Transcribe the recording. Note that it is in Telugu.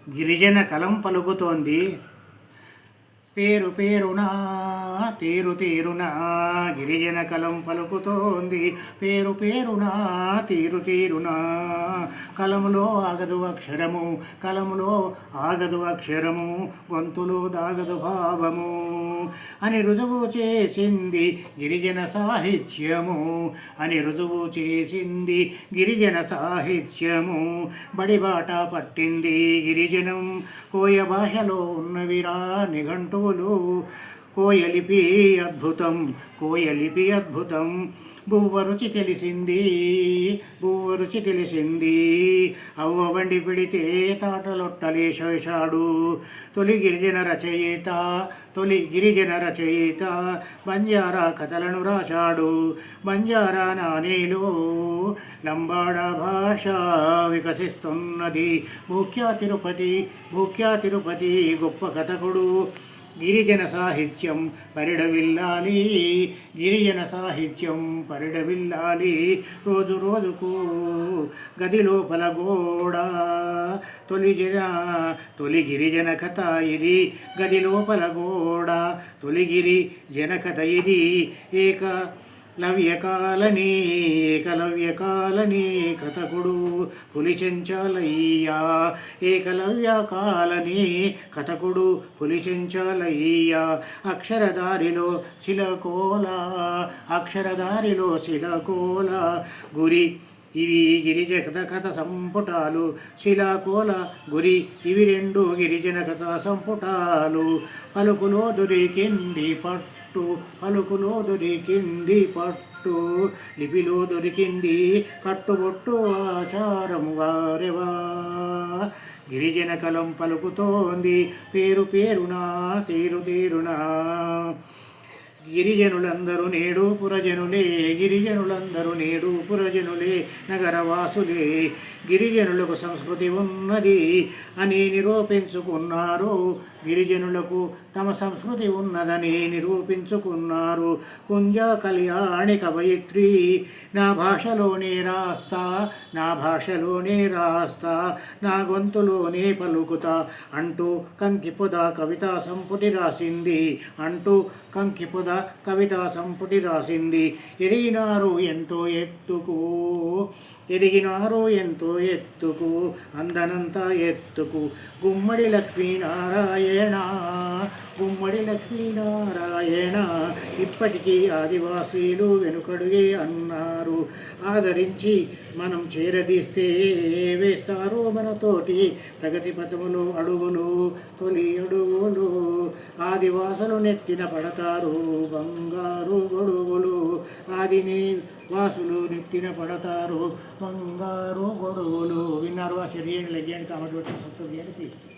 గిరిజన కలం పలుకుతోంది. పేరు పేరునా తీరు తీరునా గిరిజన కలం పలుకుతోంది. పేరు పేరునా తీరు తీరునా కలములో ఆగదు అక్షరము, కలములో ఆగదు అక్షరము, గొంతులో దాగదు భావము అని రుజువు చేసింది గిరిజన సాహిత్యము, అని రుజువు చేసింది గిరిజన సాహిత్యము. బడిబాట పట్టింది గిరిజనం, కోయ భాషలో ఉన్నవిరా నిఘంటువులు. కోయలిపి అద్భుతం, కోయలిపి అద్భుతం. బువ్వ రుచి తెలిసింది, బువ్వ రుచి తెలిసింది. అవ్వ వండి పెడితే తాటలొట్టలేశాడు తొలి గిరిజన రచయిత, తొలి గిరిజన రచయిత. బంజారా కథలను రాశాడు, బంజారా నానేలో లంబాడ భాష వికసిస్తున్నది. భూక్యా తిరుపతి, భూక్యా తిరుపతి గొప్ప కథకుడు. గిరిజన సాహిత్యం పరిడవిల్లాలి, గిరిజన సాహిత్యం పరిడవిల్లాలి. రోజు రోజుకు గది లోపల గోడ, తొలి గిరిజన కథ ఇది. గది లోపల గోడ, తొలి గిరిజన కథ ఇది. ఏకలవ్యకాలని, ఏకలవ్యకాలని కథకుడు పులిచెంచాలయ్యా. ఏకలవ్యకాలని కథకుడు పులిచెంచాలయ్యా. అక్షరదారిలో శిలకోల, అక్షరదారిలో శిలకోల. గురి ఇవి గిరిజన కథ సంపుటాలు, శిలాకోల గురి ఇవి రెండు గిరిజన కథ సంపుటాలు. పలుకులో దొరికింది పట్టు, పలుకులో దొరికింది పట్టు, లిపిలో దొరికింది కట్టుబొట్టు ఆచారము వారెవా. గిరిజన కలం పలుకుతోంది పేరు పేరునా తీరు తీరునా. గిరిజనులందరూ నేడు పురజనులే, గిరిజనులందరూ నేడు పురజనులే, నగరవాసులే. గిరిజనులకు సంస్కృతి ఉన్నది అని నిరూపించుకున్నారు, గిరిజనులకు తమ సంస్కృతి ఉన్నదని నిరూపించుకున్నారు. కుంజ కళ్యాణి కవయిత్రి, నా భాషలోనే రాస్తా, నా భాషలోనే రాస్తా, నా గొంతులోనే పలుకుతా అంటూ కంకిపొద కవితా సంపుటి రాసింది, అంటూ కంకిపొద కవితా సంపుటి రాసింది. ఎదిగినారు ఎంతో ఎత్తుకు, ఎదిగినారు ఎంతో ఎత్తుకు, అందనంత ఎత్తుకు. గుమ్మడి లక్ష్మీనారాయణ, గుమ్మడి లక్ష్మీనారాయణ. ఇప్పటికీ ఆదివాసీలు వెనుకడుగే అన్నారు. ఆదరించి మనం చేరదీస్తే వేస్తారు మనతోటి ప్రగతి పథములు అడుగులు, తొలి అడుగులు. ఆదివాసులు నెత్తిన పడతారు బంగారు గొడుగులు, ఆదిని వాసులు నెత్తిన పడతారు బంగారు గొడుగులు. విన్నారు ఆ శరీరం లెగ్గానికి అమలు సత్తుడికి.